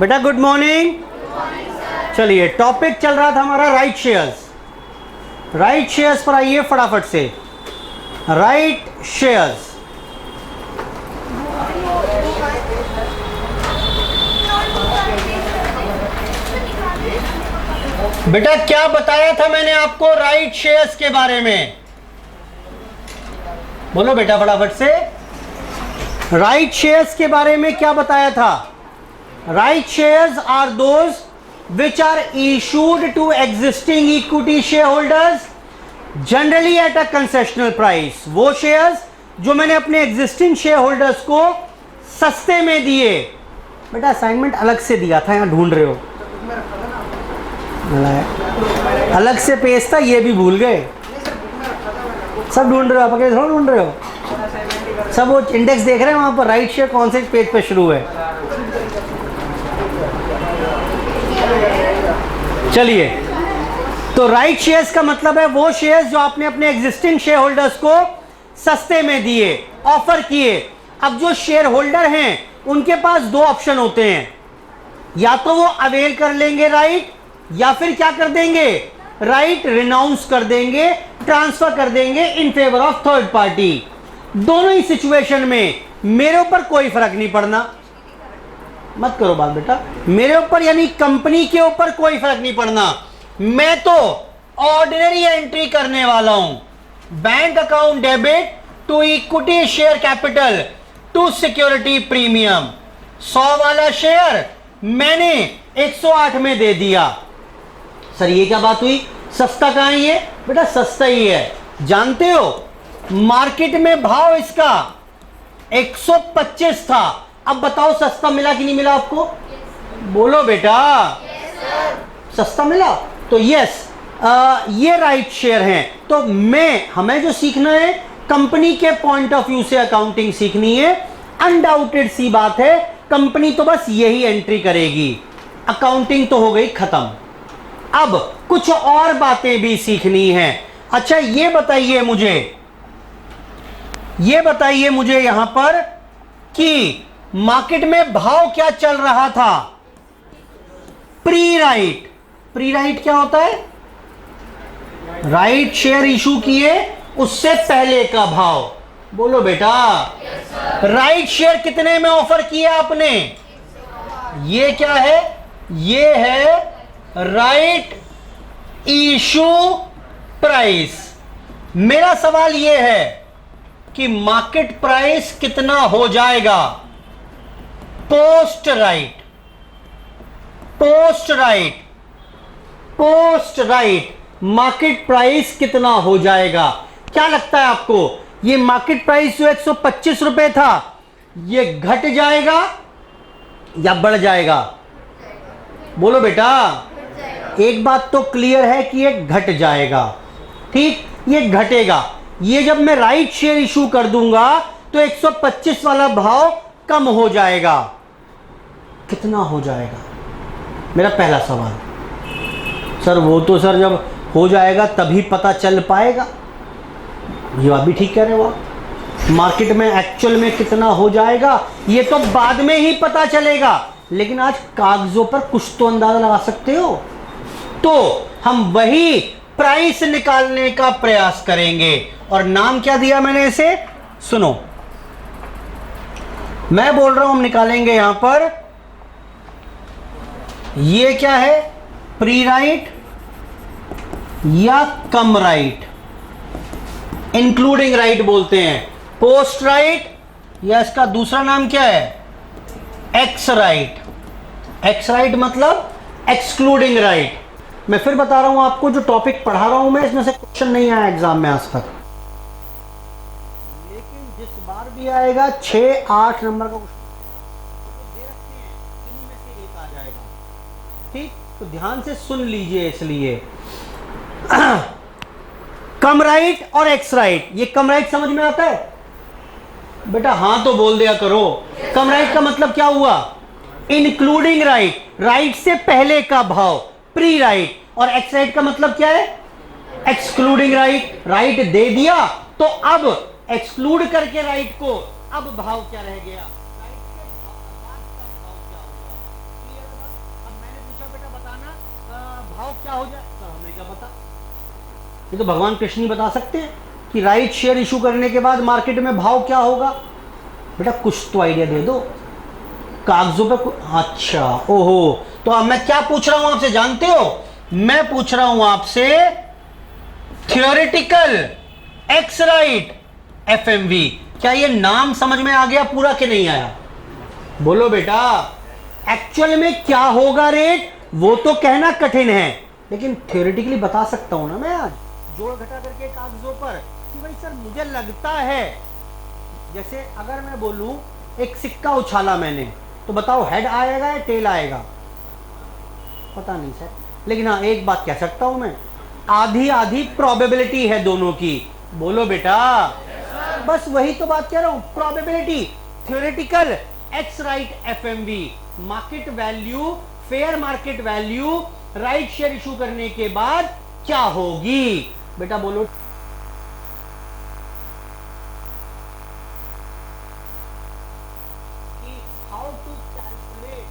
बेटा good morning. चलिए topic चल रहा था हमारा राइट शेयर्स। राइट शेयर्स पर आइए फटाफट से। राइट शेयर्स, बेटा क्या बताया था मैंने आपको राइट शेयर्स के बारे में? बोलो बेटा फटाफट से। राइट शेयर्स के बारे में क्या बताया था? Right shares are those which are issued to existing equity shareholders generally at a concessional price। वो शेयर्स जो मैंने अपने एग्जिस्टिंग शेयर होल्डर्स को सस्ते में दिए। बेटा असाइनमेंट अलग से दिया था, यहाँ ढूंढ रहे हो, अलग से पेज था, ये भी भूल गए। सब ढूंढ रहे हो, आप अकेले थोड़ा ढूंढ रहे हो, सब वो इंडेक्स देख रहे हैं वहां पर राइट शेयर कौन से पेज पे शुरू है। चलिए, तो राइट शेयर्स का मतलब है वो शेयर्स जो आपने अपने एग्जिस्टिंग शेयर होल्डर्स को सस्ते में दिए, ऑफर किए। अब जो शेयर होल्डर हैं उनके पास दो ऑप्शन होते हैं, या तो वो अवेल कर लेंगे राइट, या फिर क्या कर देंगे, राइट रिनाउंस कर देंगे, ट्रांसफर कर देंगे in favour of third party. दोनों ही सिचुएशन में मेरे ऊपर कोई फर्क नहीं पड़ना। मत करो बात बेटा, मेरे ऊपर यानी कंपनी के ऊपर कोई फर्क नहीं पड़ना। मैं तो ऑर्डिनरी एंट्री करने वाला हूं, bank account debit to equity share capital to security premium. 100 वाला शेयर मैंने 108 में दे दिया। सर ये क्या बात हुई, सस्ता कहां है ये? बेटा सस्ता ही है। जानते हो मार्केट में भाव इसका 125 था, अब बताओ सस्ता मिला कि नहीं मिला आपको? बोलो बेटा। सस्ता मिला तो यस, ये राइट शेयर हैं। तो हमें जो सीखना है कंपनी के पॉइंट ऑफ व्यू से अकाउंटिंग सीखनी है। अनडाउटेड सी बात है, कंपनी तो बस यही एंट्री करेगी, अकाउंटिंग तो हो गई खत्म। अब कुछ और बातें भी सीखनी है। अच्छा ये बताइए मुझे यहां पर कि मार्केट में भाव क्या चल रहा था? Pre right. प्री राइट क्या होता है? राइट शेयर इशू किए उससे पहले का भाव। बोलो बेटा। राइट शेयर कितने में ऑफर किया आपने? ये क्या है? ये है राइट इशू प्राइस। मेरा सवाल ये है कि मार्केट प्राइस कितना हो जाएगा post right? Post right market price कितना हो जाएगा? क्या लगता है आपको, ये मार्केट प्राइस जो 125 रुपए था ये घट जाएगा या बढ़ जाएगा? बोलो बेटा। एक बात तो क्लियर है कि ये घट जाएगा, ठीक, ये घटेगा। ये जब मैं राइट शेयर इशू कर दूंगा तो 125 वाला भाव कम हो जाएगा। कितना हो जाएगा? मेरा पहला सवाल। सर वो तो सर जब हो जाएगा तभी पता चल पाएगा। ये बात भी ठीक कह रहे हो आप। मार्केट में एक्चुअल में कितना हो जाएगा ये तो बाद में ही पता चलेगा, लेकिन आज कागजों पर कुछ तो अंदाजा लगा सकते हो। तो हम वही प्राइस निकालने का प्रयास करेंगे। और नाम क्या दिया मैंने इसे? सुनो, मैं बोल रहा हूं हम निकालेंगे यहां पर, ये क्या है, प्री राइट या कम राइट, इंक्लूडिंग राइट बोलते हैं, पोस्ट राइट, या इसका दूसरा नाम क्या है, एक्स राइट। एक्स राइट मतलब एक्सक्लूडिंग राइट। मैं फिर बता रहा हूं आपको, जो टॉपिक पढ़ा रहा हूं मैं इसमें से क्वेश्चन नहीं आया एग्जाम में आज तक, लेकिन जिस बार भी आएगा 6-8 नंबर का क्वेश्चन दे रखे हैं, इन्हीं में से एक आ जाएगा, ठीक। तो ध्यान से सुन लीजिए। इसलिए कम राइट और एक्स राइट, ये कम राइट समझ में आता है बेटा? हाँ तो बोल दिया करो। कम राइट का मतलब क्या हुआ? इंक्लूडिंग राइट, राइट से पहले का भाव, प्री राइट। और एक्स राइट का मतलब क्या है? Excluding right. राइट दे दिया तो अब एक्सक्लूड करके राइट को, अब भाव क्या रह गया? राइट के बाद का भाव क्या हुआ? क्लियर क्या हो जाए तो हमें क्या पता। ये तो भगवान कृष्ण ही बता सकते हैं कि राइट शेयर इशू करने के बाद मार्केट में भाव क्या होगा। बेटा कुछ तो आइडिया दे दो कागजों पे। अच्छा ओहो, तो अब मैं क्या पूछ रहा हूं आपसे जानते हो? मैं पूछ रहा हूं आपसे थियोरेटिकल एक्स राइट एफएमवी। क्या ये नाम समझ में आ गया पूरा कि नहीं आया? बोलो बेटा। एक्चुअल में क्या होगा रेट वो तो कहना कठिन है, लेकिन थियोरेटिकली बता सकता हूं ना मैं आज जोड़ घटा करके कागजों पर कि भाई सर मुझे लगता है। जैसे अगर मैं बोलूं एक सिक्का उछाला मैंने, तो बताओ हेड आएगा या टेल आएगा? पता नहीं सर, लेकिन हाँ एक बात कह सकता हूं मैं, आधी आधी प्रोबेबिलिटी है दोनों की। बोलो बेटा। बस वही तो बात कह रहा हूं, probability. Theoretical x right FMV, market value, fair market value right share issue करने के बाद क्या होगी? बेटा बोलो। हाउ टू कैलकुलेट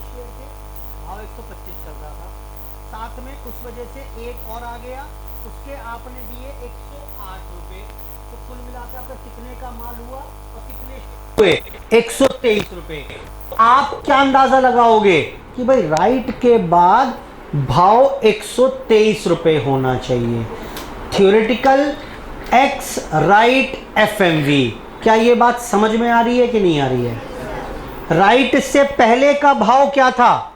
$50 भाव 125 चल रहा था, साथ में उस वजह से एक और आ गया, उसके आपने दिए 108 रुपए, तो कुल मिलाकर आपका कितने का माल हुआ और कितने हुए? 123 रुपए। आप क्या अंदाजा लगाओगे कि भाई राइट के बाद भाव 123 रुपए होना चाहिए। थियोरेटिकल एक्स राइट एफएमवी, क्या ये बात समझ में आ रही है कि नहीं आ रही है? राइट से पहले का भाव क्या था?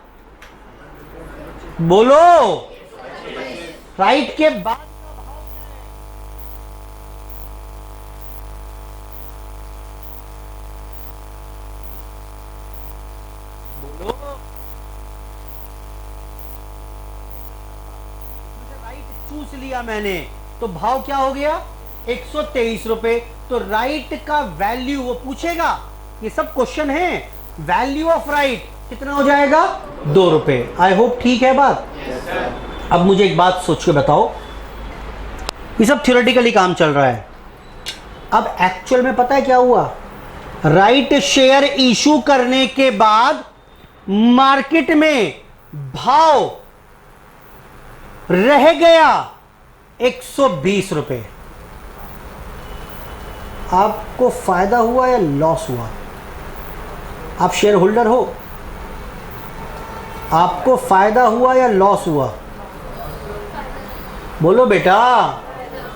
बोलो। राइट के बाद का भाव क्या है? बोलो। राइट चूस लिया मैंने, तो भाव क्या हो गया? 123 रुपए। तो राइट का वैल्यू वो पूछेगा, ये सब क्वेश्चन है। वैल्यू ऑफ राइट कितना हो जाएगा? 2 रुपए। आई होप ठीक है बात। अब मुझे एक बात सोच के बताओ, ये सब थियोरेटिकली काम चल रहा है, अब एक्चुअल में पता है क्या हुआ? राइट शेयर इशू करने के बाद मार्केट में भाव रह गया 120 रुपए। आपको फायदा हुआ या लॉस हुआ? आप शेयर होल्डर हो, आपको फायदा हुआ या लॉस हुआ? बोलो बेटा।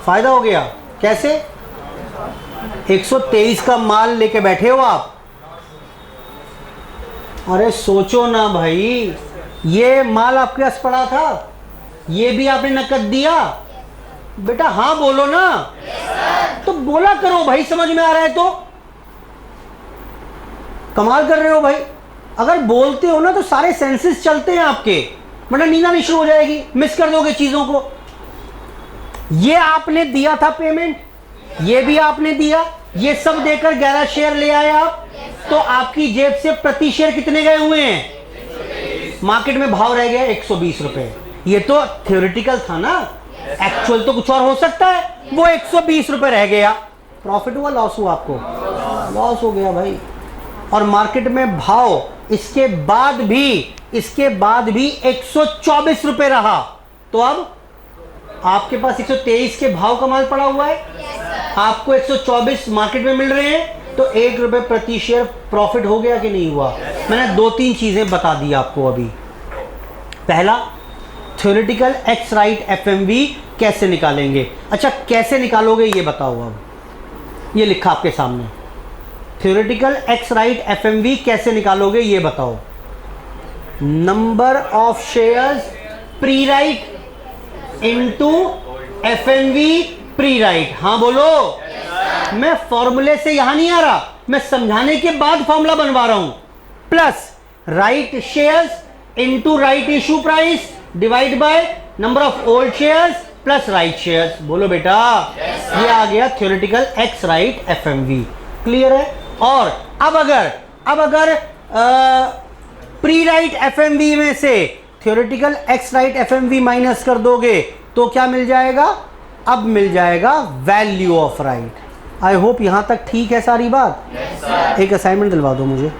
फायदा हो गया। कैसे? 123 का माल लेके बैठे हो आप। अरे सोचो ना भाई, ये माल आपके पास पड़ा था, ये भी आपने नकद दिया। बेटा हाँ बोलो ना। तो बोला करो भाई, समझ में आ रहा है तो। कमाल कर रहे हो भाई, अगर बोलते हो ना तो सारे सेंसेस चलते हैं आपके, वरना नींद आनी शुरू हो जाएगी, मिस कर दोगे चीजों को। ये आपने दिया था पेमेंट, ये भी आपने दिया, ये सब देकर 11 शेयर ले आए आप, तो आपकी जेब से प्रति शेयर कितने गए हुए हैं? मार्केट में भाव रह गया 120 रुपए। ये तो थ्योरेटिकल था ना, एक्चुअल तो कुछ और हो सकता है, वो 120 रुपए रह गया, प्रॉफिट हुआ लॉस हुआ? आपको लॉस हो गया भाई। और मार्केट में भाव इसके बाद भी 124 रुपए रहा, तो अब आपके पास 123 के भाव का माल पड़ा हुआ है, आपको 124 मार्केट में मिल रहे हैं, तो 1 रुपए प्रति शेयर प्रॉफिट हो गया कि नहीं हुआ? मैंने 2-3 चीजें बता दी आपको अभी। पहला, थ्योरेटिकल एक्स राइट एफएमवी कैसे निकालेंगे। अच्छा, कैसे निकालोगे ये बताओ। अब ये लिखा आपके सामने, थ्योरेटिकल एक्स राइट एफएमवी कैसे निकालोगे ये बताओ। Number of shares pre right into FMV pre right. हाँ बोलो। मैं फॉर्मूले से यहां नहीं आ रहा, मैं समझाने के बाद फॉर्मूला बनवा रहा हूं। Plus right shares into right issue price divide by number of old shares plus right shares. बोलो बेटा, ये आ गया theoretical x right FMV. Clear है? और अब अगर प्री राइट एफएमवी में से theoretical x right FMV minus कर दोगे तो क्या मिल जाएगा? अब मिल जाएगा value of right. I hope यहां तक ठीक है सारी बात। एक असाइनमेंट दिलवा दो मुझे।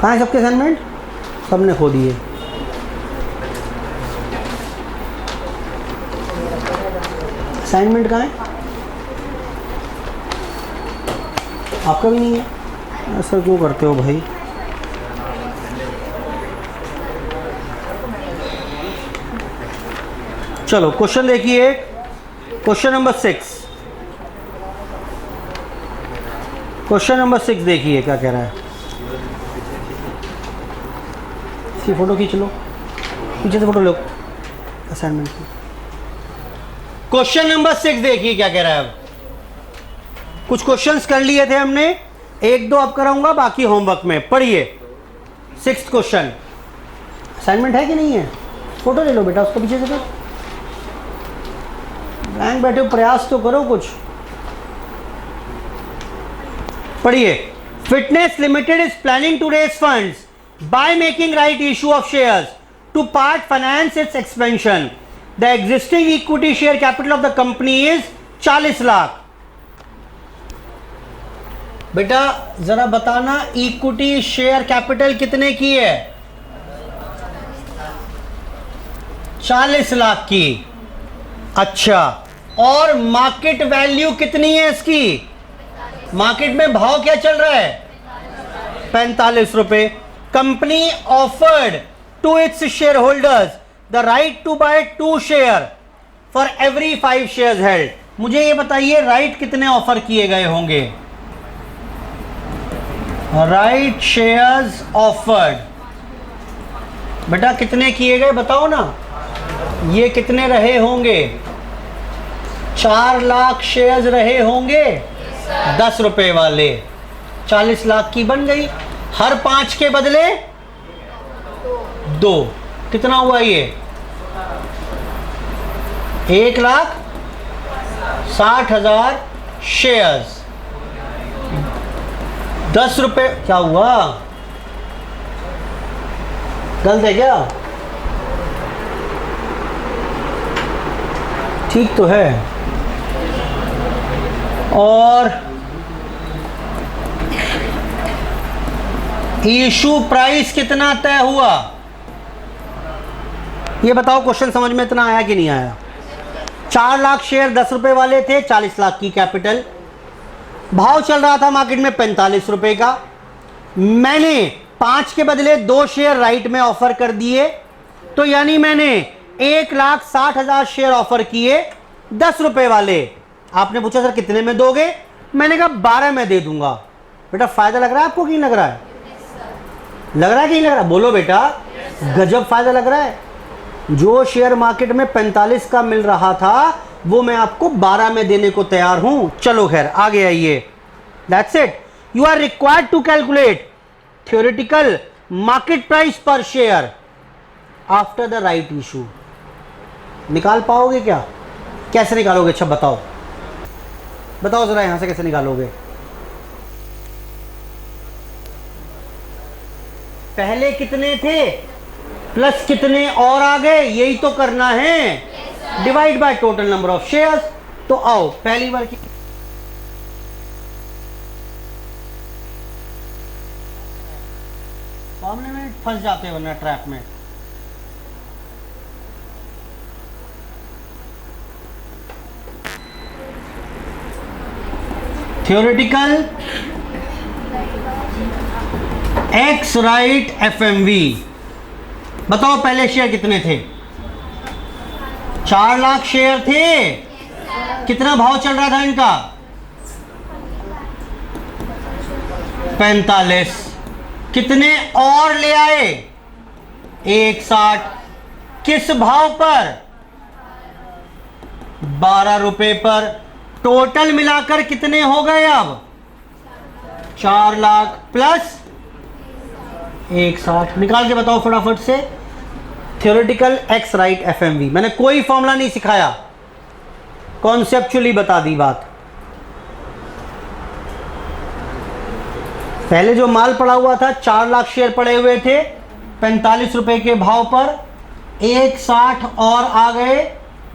कहाँ है सबके असाइनमेंट? सबने खो दिए। असाइनमेंट कहाँ है? आपका भी नहीं है? ऐसा क्यों करते हो भाई? चलो क्वेश्चन देखिए, क्वेश्चन नंबर 6। क्वेश्चन नंबर 6 देखिए क्या कह रहा है। इसकी फोटो खींच लो, पीछे से फोटो लो असाइनमेंट की। क्वेश्चन नंबर 6 देखिए क्या कह रहा है। अब कुछ क्वेश्चंस कर लिए थे हमने, 1-2 अब कराऊंगा, बाकी होमवर्क में। पढ़िए 6th क्वेश्चन। असाइनमेंट है कि नहीं है? फोटो ले लो बेटा उसको पीछे से। तो बैंक बैठे हो, प्रयास तो करो कुछ। पढ़िए, fitness limited is planning to raise funds by making right issue of shares to part finance its expansion. The existing equity share capital of the company is 40 lakh. बेटा जरा बताना, इक्विटी शेयर कैपिटल कितने की है? 40 लाख की। अच्छा, और मार्केट वैल्यू कितनी है इसकी? मार्केट में भाव क्या चल रहा है? 45 रुपए। Company offered to its share holders the right to buy 2 share for every 5 shares held. मुझे ये बताइए राइट कितने ऑफर किए गए होंगे? राइट शेयर्स ऑफर्ड बेटा कितने किए गए बताओ ना। ये कितने रहे होंगे? 4 लाख शेयर्स रहे होंगे 10 रुपए वाले। 40 लाख की बन गई। हर 5 के बदले 2। कितना हुआ ये? 1,60,000 शेयर्स। 10 रुपए। क्या हुआ? गलत है क्या? ठीक तो है। और इशू प्राइस कितना तय हुआ? ये बताओ, क्वेश्चन समझ में इतना आया कि नहीं आया? 4 लाख शेयर 10 रुपए वाले थे, 40 लाख की कैपिटल। भाव चल रहा था मार्केट में 45 रुपए का। मैंने 5 के बदले 2 शेयर राइट में ऑफर कर दिए, तो यानी मैंने 1,60,000 शेयर ऑफर किए 10 रुपए वाले। आपने पूछा सर कितने में दोगे? मैंने कहा 12 में दे दूंगा। बेटा फायदा लग रहा है आपको कि नहीं लग रहा है? लग रहा है कि नहीं लग रहा? बोलो बेटा, गजब फायदा लग रहा है। जो शेयर मार्केट में 45 का मिल रहा था वो मैं आपको 12 में देने को तैयार हूं। चलो खैर आगे आइए। That's it. You are required to calculate theoretical market price per share after the right issue. निकाल पाओगे क्या? कैसे निकालोगे? अच्छा बताओ, बताओ जरा यहां से कैसे निकालोगे। पहले कितने थे प्लस कितने और आ गए, यही तो करना है। Divide by total number of shares. तो आओ पहली बार की फॉर्मूले में फंस जाते हैं वरना ट्रैप में। Theoretical x right FMV. बताओ पहले शेयर कितने थे? 4 लाख शेयर थे। कितना भाव चल रहा था इनका? 45। कितने और ले आए? 1.60। किस भाव पर? 12 रुपए पर। टोटल मिलाकर कितने हो गए अब? 4 लाख प्लस 1.60। निकाल के बताओ फटाफट से। Theoretical x right FMV. मैंने कोई फॉर्मूला नहीं सिखाया, कॉन्सेप्चुअली बता दी बात। पहले जो माल पड़ा हुआ था 4 लाख शेयर पड़े हुए थे 45 रुपए के भाव पर, 1.60 और आ गए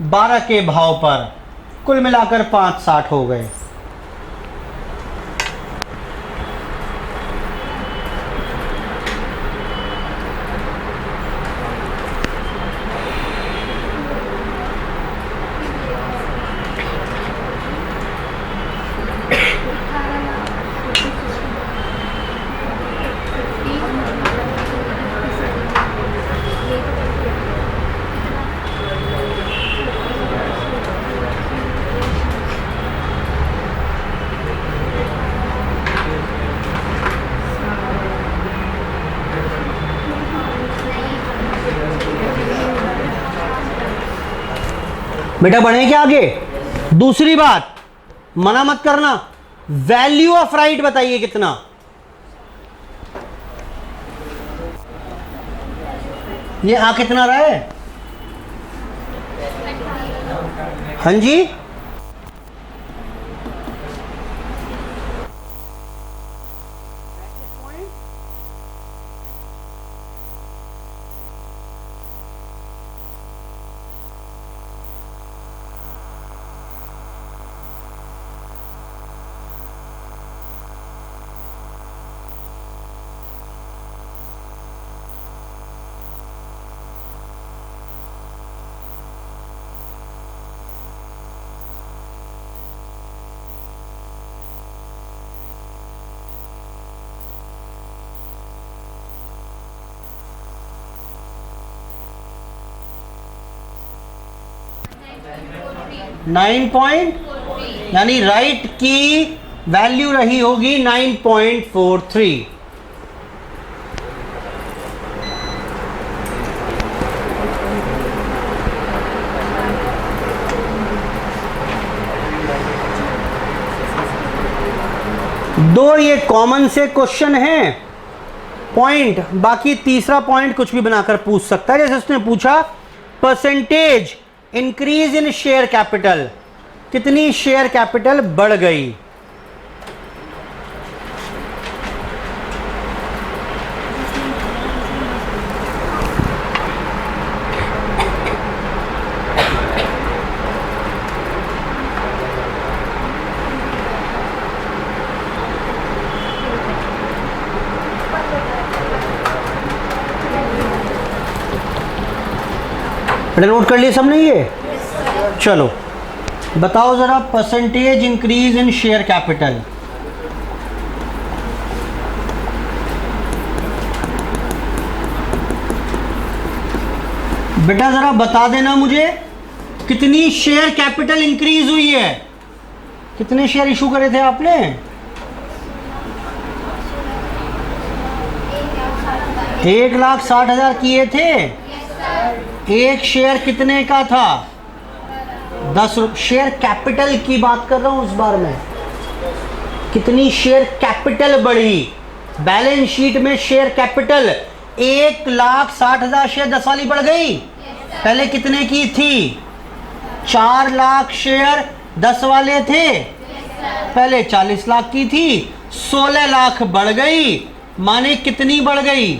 12 के भाव पर, कुल मिलाकर 5.60 हो गए। बेटा बढ़े क्या आगे? दूसरी बात, मना मत करना, वैल्यू ऑफ राइट बताइए कितना? ये आ कितना रहा है? हाँ जी, नाइन पॉइंट, यानी राइट की वैल्यू रही होगी 9.43। दो ये कॉमन से क्वेश्चन है पॉइंट, बाकी तीसरा पॉइंट कुछ भी बनाकर पूछ सकता है। जैसे उसने पूछा percentage increase in share capital, कितनी शेयर कैपिटल बढ़ गई? नोट कर लिए सबने ये? चलो बताओ जरा, percentage increase in share capital. बेटा जरा बता देना मुझे, कितनी शेयर कैपिटल इंक्रीज हुई है? कितने शेयर इशू करे थे आपने? 1,60,000 किए थे। एक शेयर कितने का था? 10 रुपये। शेयर कैपिटल की बात कर रहा हूं इस बार में, कितनी शेयर कैपिटल बढ़ी? बैलेंस शीट में शेयर कैपिटल 1,60,000 शेयर 10 वाली बढ़ गई। पहले कितने की थी? 4 लाख शेयर 10 वाले थे, पहले 40 लाख की थी, 16 लाख बढ़ गई, माने कितनी बढ़ गई?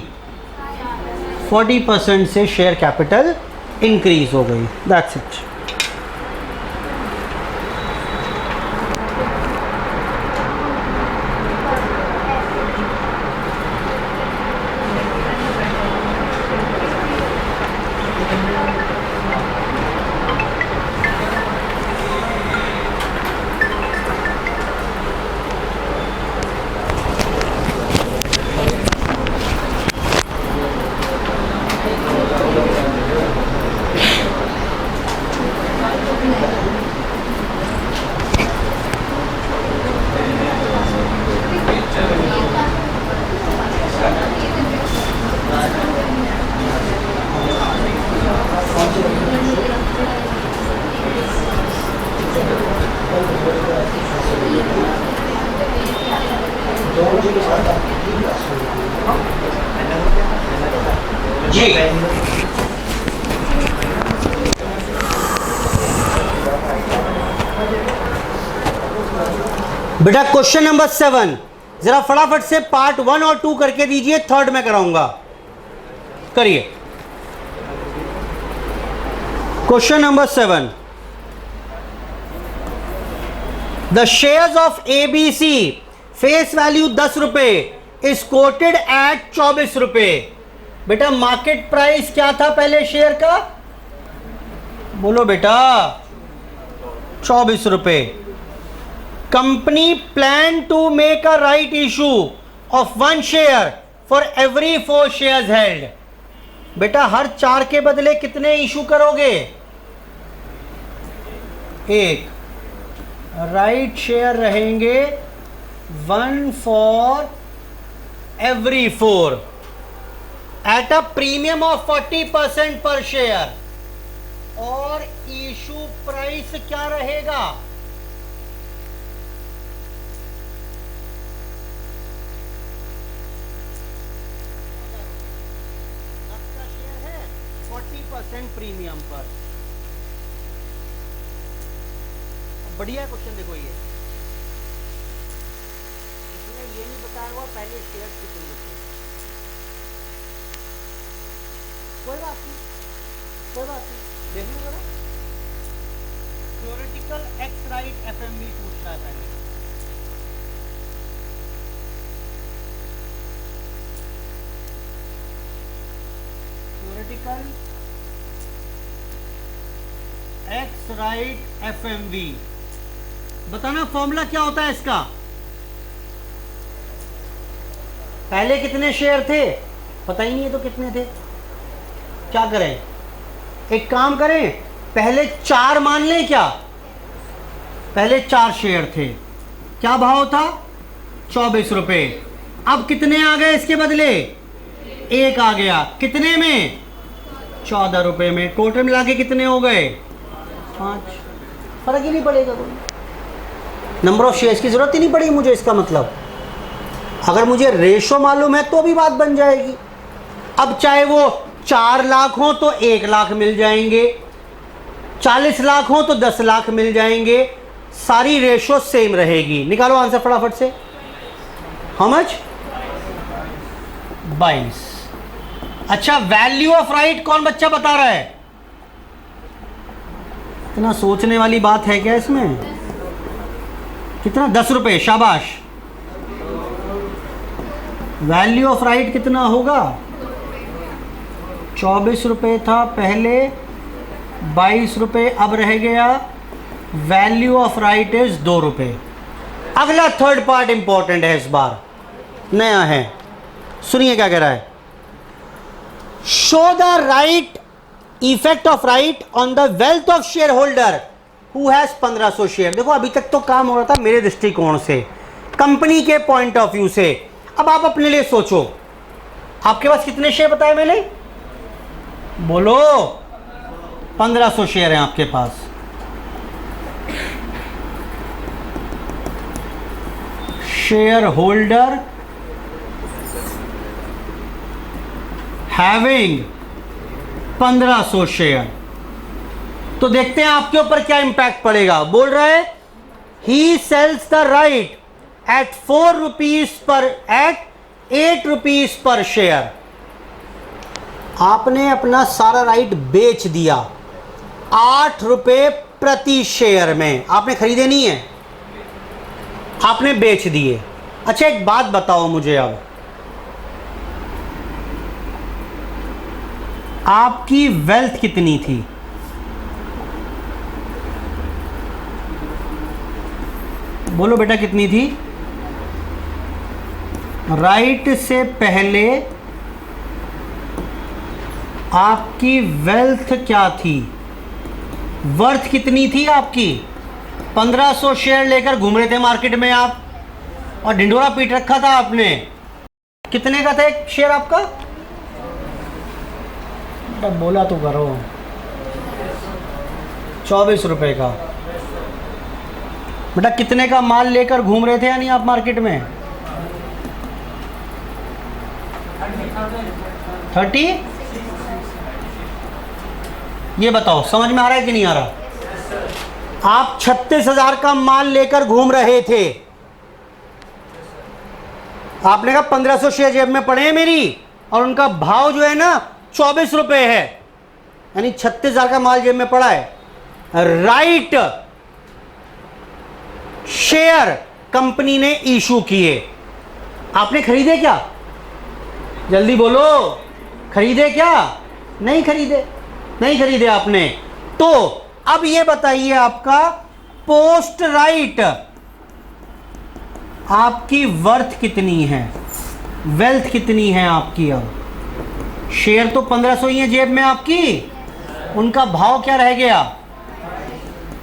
40% से शेयर कैपिटल इंक्रीज हो गई। That's it. बेटा क्वेश्चन नंबर 7 जरा फटाफट से पार्ट 1 और 2 करके दीजिए, थर्ड में कराऊंगा। करिए। Question number 7, the shares of ABC face value 10 रुपए इज कोटेड एट 24 रुपए। बेटा मार्केट प्राइस क्या था पहले शेयर का? बोलो बेटा 24 रुपए। Company plan to make a right issue of 1 share for every 4 shares held. बेटा हर 4 के बदले कितने इशू करोगे? 1। राइट शेयर रहेंगे 1 for every 4 at a premium of 40% पर शेयर। और इशू प्राइस क्या रहेगा? आपका शेयर है 40% प्रीमियम पर। बढ़िया क्वेश्चन देखो, ये इसमें ये नहीं बताया हुआ पहले शेयर कितने थे। कोई बात नहीं, कोई बात नहीं, देख लो जरा। थ्योरेटिकल एक्स राइट एफएमवी पूछ रहा है पहले। थ्योरेटिकल एक्स राइट एफएमवी, बताना फॉर्मूला क्या होता है इसका? पहले कितने शेयर थे पता ही नहीं है तो कितने थे? क्या करें, एक काम करें, पहले 4 मान लें क्या? पहले 4 शेयर थे, क्या भाव था? 24 रुपए। अब कितने आ गए इसके बदले? 1 आ गया, कितने में? 14 रुपए में। टोटल मिला के कितने हो गए? 5। फर्क ही नहीं पड़ेगा, कोई नंबर ऑफ शेयर्स की जरूरत ही नहीं पड़ेगी मुझे। इसका मतलब अगर मुझे रेशो मालूम है तो भी बात बन जाएगी। अब चाहे वो 4 लाख हो तो 1 लाख मिल जाएंगे, 40 लाख हो तो 10 लाख मिल जाएंगे, सारी रेशो सेम रहेगी। निकालो आंसर फटाफट से। How much? 22। अच्छा, वैल्यू ऑफ राइट कौन बच्चा बता रहा है? इतना सोचने वाली बात है क्या इसमें? कितना? 10 रुपए, शाबाश। वैल्यू ऑफ राइट कितना होगा? 24 रुपए था पहले, 22 रुपए अब रह गया। वैल्यू ऑफ राइट इज 2 रुपए। अगला थर्ड पार्ट इंपॉर्टेंट है, इस बार नया है, सुनिए क्या कह रहा है। Show the right effect of right on the wealth of share holder who has 1500 share. देखो अभी तक तो काम हो रहा था मेरे दृष्टिकोण से, कंपनी के पॉइंट ऑफ व्यू से। अब आप अपने लिए सोचो, आपके पास कितने शेयर बताए मैंने? बोलो। 1500 शेयर हैं आपके पास। शेयर होल्डर हैविंग 1500 शेयर, तो देखते हैं आपके ऊपर क्या इंपैक्ट पड़ेगा। बोल रहा है ही sells the right at 4 rupees पर, एट 8 रुपीज पर शेयर। आपने अपना सारा राइट बेच दिया 8 रुपए प्रति शेयर में। आपने खरीदे नहीं है, आपने बेच दिए। अच्छा एक बात बताओ मुझे, अब आपकी वेल्थ कितनी थी? बोलो बेटा कितनी थी? राइट से पहले आपकी वेल्थ क्या थी? वर्थ कितनी थी आपकी? 1500 शेयर लेकर घूम रहे थे मार्केट में आप, और ढिंडोरा पीट रखा था आपने। कितने का था एक शेयर आपका? बेटा बोला तो करो। 24 रुपए का। बेटा कितने का माल लेकर घूम रहे थे या नहीं आप मार्केट में? 30। ये बताओ समझ में आ रहा है कि नहीं आ रहा? आप 36,000 का माल लेकर घूम रहे थे, आपने कहा 1500 शेयर जेब में पड़े हैं मेरी, और उनका भाव जो है ना 24 रुपए है, यानी 36,000 का माल जेब में पड़ा है। राइट शेयर कंपनी ने इशू किए, आपने खरीदे क्या? जल्दी बोलो, खरीदे क्या? नहीं खरीदे, नहीं खरीदे आपने। तो अब ये बताइए, आपका पोस्ट राइट आपकी वर्थ कितनी है, वेल्थ कितनी है आपकी? अब शेयर तो 1500 ही है जेब में आपकी, उनका भाव क्या रह गया?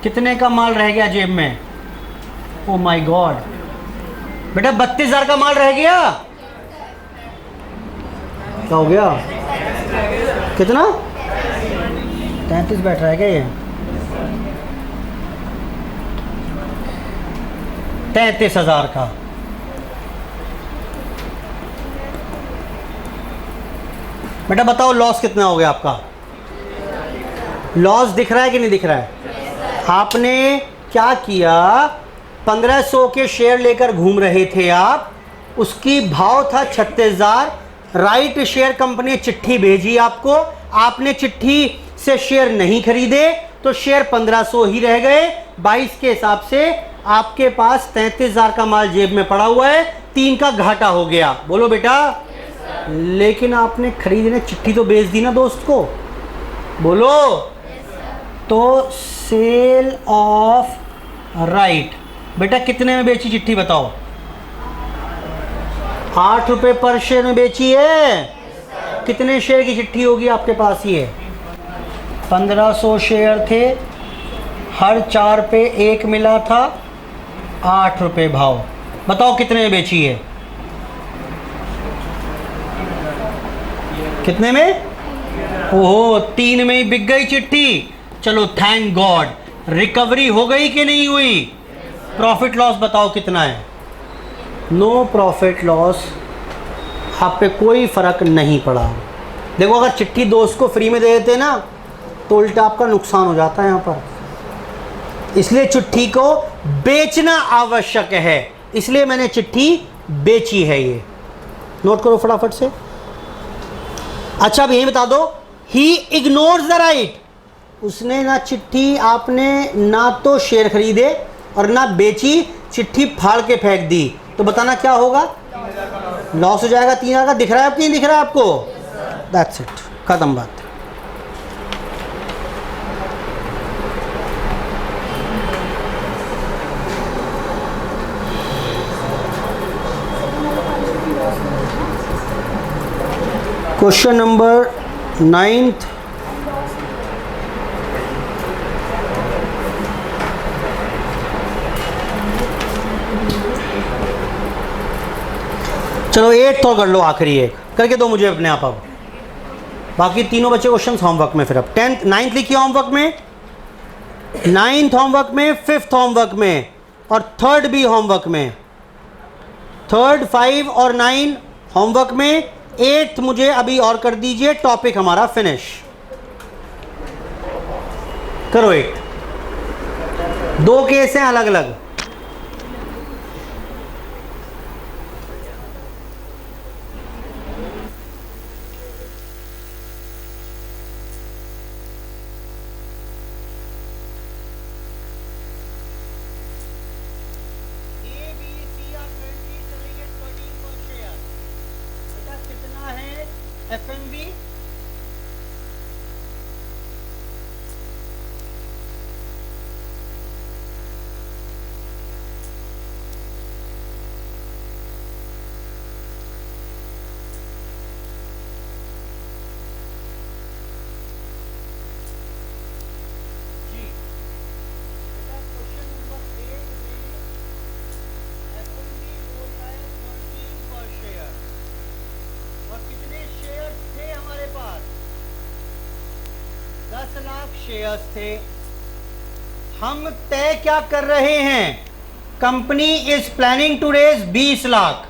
कितने का माल रह गया जेब में? ओ माय गॉड बेटा, 32,000 का माल रह गया। क्या हो गया? कितना? 33 बैठ रहा है क्या ये? 33,000 का। बेटा बताओ लॉस कितना हो गया आपका? लॉस दिख रहा है कि नहीं दिख रहा है? आपने क्या किया? 1500 के शेयर लेकर घूम रहे थे आप, उसकी भाव था 36,000। राइट शेयर कंपनी ने चिट्ठी भेजी आपको, आपने चिट्ठी से शेयर नहीं खरीदे तो शेयर 1500 ही रह गए। 22 के हिसाब से आपके पास 33,000 का माल जेब में पड़ा हुआ है, 3 का घाटा हो गया। बोलो बेटा। लेकिन आपने खरीदने चिट्ठी तो बेच दी ना दोस्त को, बोलो। तो सेल ऑफ राइट बेटा कितने में बेची चिट्ठी बताओ? 8 रुपए पर शेयर में बेची है। कितने शेयर की चिट्ठी होगी आपके पास? ये 1500 शेयर थे, हर 4 पे 1 मिला था, 8 रुपए भाव। बताओ कितने में बेची है? कितने में? ओहो, 3 में ही बिक गई चिट्ठी। चलो थैंक गॉड। रिकवरी हो गई कि नहीं हुई? प्रॉफिट लॉस बताओ कितना है? नो प्रॉफिट लॉस, आप पे कोई फर्क नहीं पड़ा। देखो अगर चिट्ठी दोस्त को फ्री में दे देते ना तो उल्टा आपका नुकसान हो जाता है यहाँ पर। इसलिए चिट्ठी को बेचना आवश्यक है, इसलिए मैंने चिट्ठी बेची है। ये नोट करो फटाफट से। अच्छा अब यही बता दो, ही इग्नोर्स द राइट। उसने ना चिट्ठी, आपने ना तो शेयर खरीदे और ना बेची, चिट्ठी फाड़ के फेंक दी, तो बताना क्या होगा? लॉस हो जाएगा 3,000 का। दिख रहा है आपको? नहीं दिख रहा है आपको? दैट्स इट, खत्म बात। क्वेश्चन नंबर 9th, चलो 8th तो कर लो, आखिरी एक करके दो मुझे अपने आप। अब बाकी तीनों बच्चे क्वेश्चन होमवर्क में। फिर अब 10th 9th लिखिए होमवर्क में, 9th होमवर्क में, 5th होमवर्क में और 3rd भी होमवर्क में। 3rd 5 और 9 होमवर्क में, 8th मुझे अभी और कर दीजिए, टॉपिक हमारा फिनिश करो। 8 2 केस हैं अलग अलग। FMV शेयर्स थे। हम तय क्या कर रहे हैं? Company is planning to raise 20 lakh.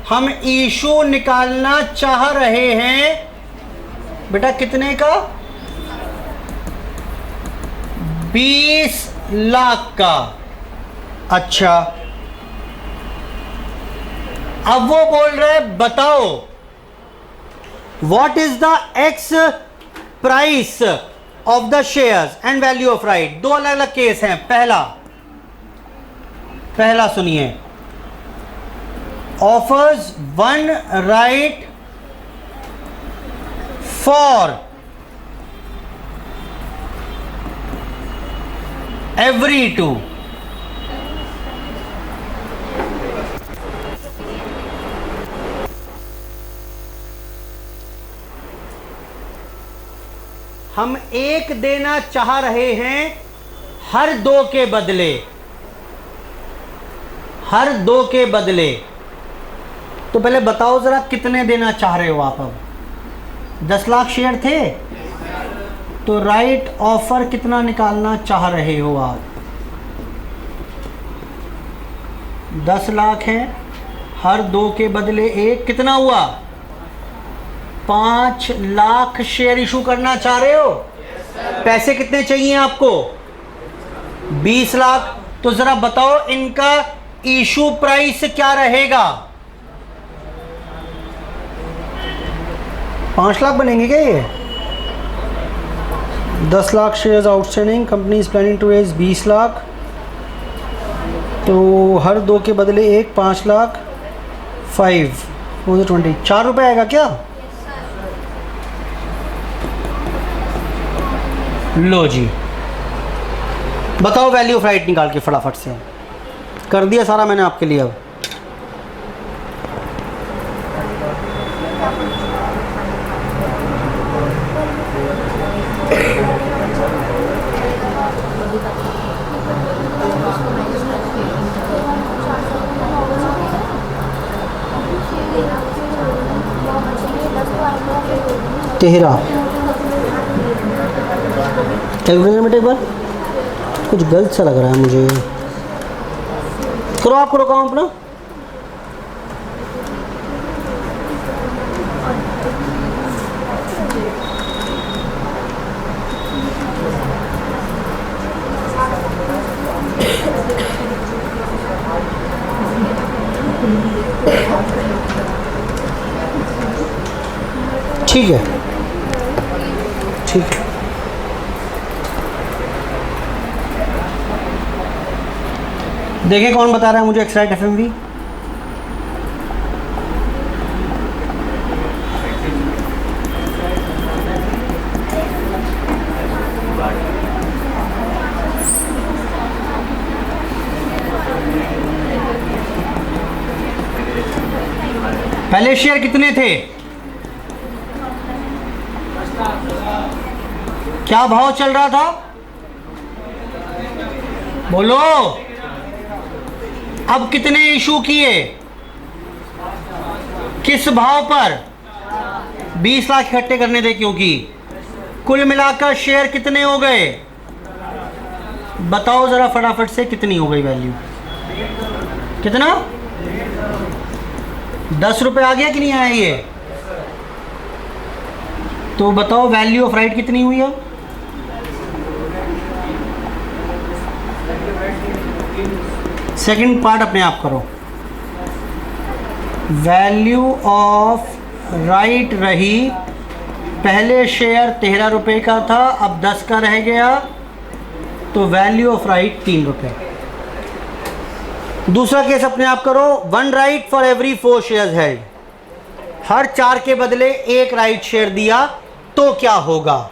हम इशू निकालना चाह रहे हैं बेटा कितने का? 20 लाख का। अच्छा अब वो बोल रहे बताओ what is the x price of the shares and value of right. दो अलग अलग केस हैं। पहला सुनिए, offers one right for every two. हम एक देना चाह रहे हैं हर दो के बदले, हर दो के बदले। तो पहले बताओ जरा कितने देना चाह रहे हो आप। अब 10 लाख शेयर थे तो राइट ऑफर कितना निकालना चाह रहे हो आप। 10 लाख है, हर दो के बदले एक, कितना हुआ 5 लाख शेयर इशू करना चाह रहे हो। पैसे कितने चाहिए आपको 20 लाख। तो जरा बताओ इनका इशू प्राइस क्या रहेगा। 5 लाख बनेंगे क्या ये। 10 lakh shares outstanding, company is planning to raise 20 lakh, तो हर दो के बदले एक, 5 लाख 5 20, 4 रुपये आएगा क्या। लो जी, बताओ वैल्यू ऑफ राइट निकाल के फटाफट से। कर दिया सारा मैंने आपके लिए। अब तेहरा कैलकुलेटर में एक बार कुछ गलत सा लग रहा है मुझे। करो आप, करो काम अपना। ठीक है, ठीक है। देखिए कौन बता रहा है मुझे एक्सराइट एफएमवी। पहले शेयर कितने थे, क्या भाव चल रहा था, बोलो। अब कितने इशू किए, किस भाव पर। 20 लाख इकट्ठे करने थे, क्योंकि कुल मिलाकर शेयर कितने हो गए बताओ जरा फटाफट से, कितनी हो गई वैल्यू। कितना 10 रुपए आ गया कि नहीं आया ये। तो बताओ वैल्यू ऑफ राइट कितनी हुई है। सेकंड पार्ट अपने आप करो। वैल्यू ऑफ राइट रही, पहले शेयर 13 रुपए का था, अब 10 का रह गया, तो वैल्यू ऑफ राइट 3 रुपए। दूसरा केस अपने आप करो। 1 right for every 4 shares held, हर 4 के बदले 1 राइट शेयर दिया तो क्या होगा।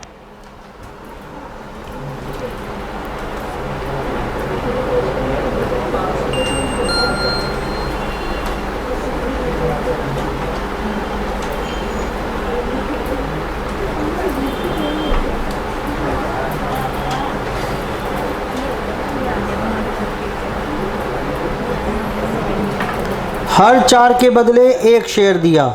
हर 4 के बदले 1 शेयर दिया,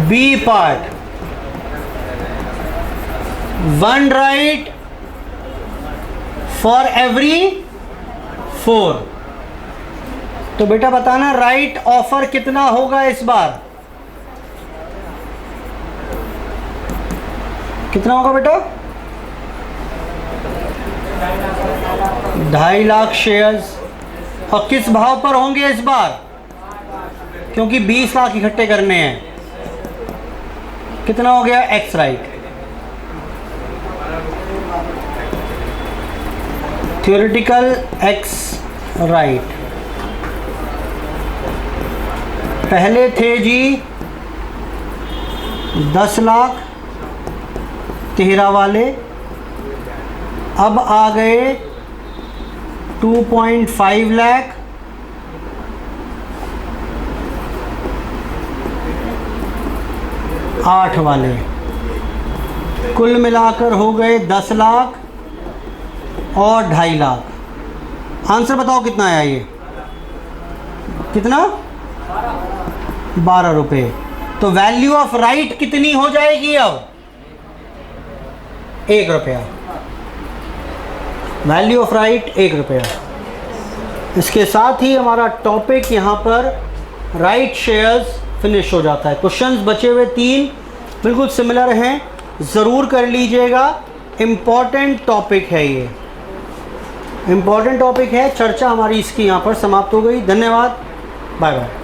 B part, 1 right for every 4। तो बेटा बताना राइट ऑफर कितना होगा इस बार, कितना होगा बेटा? 2.5 लाख शेयर्स। और किस भाव पर होंगे इस बार, क्योंकि 20 लाख इकट्ठे करने हैं। कितना हो गया? X right. Theoretical x right. पहले थे जी 10 लाख 13 वाले, अब आ गए 2.5 लाख, आठ वाले, कुल मिलाकर हो गए 10 लाख और 2.5 लाख। आंसर बताओ कितना आया ये? कितना? 12 रुपये। तो वैल्यू ऑफ राइट कितनी हो जाएगी अब? 1 रुपया। वैल्यू ऑफ राइट 1 रुपया। इसके साथ ही हमारा टॉपिक यहाँ पर राइट शेयर्स फिनिश हो जाता है। क्वेश्चंस बचे हुए 3 बिल्कुल सिमिलर हैं, ज़रूर कर लीजिएगा। इम्पॉर्टेंट टॉपिक है ये, इम्पॉर्टेंट टॉपिक है। चर्चा हमारी इसकी यहाँ पर समाप्त हो गई। धन्यवाद, बाय बाय।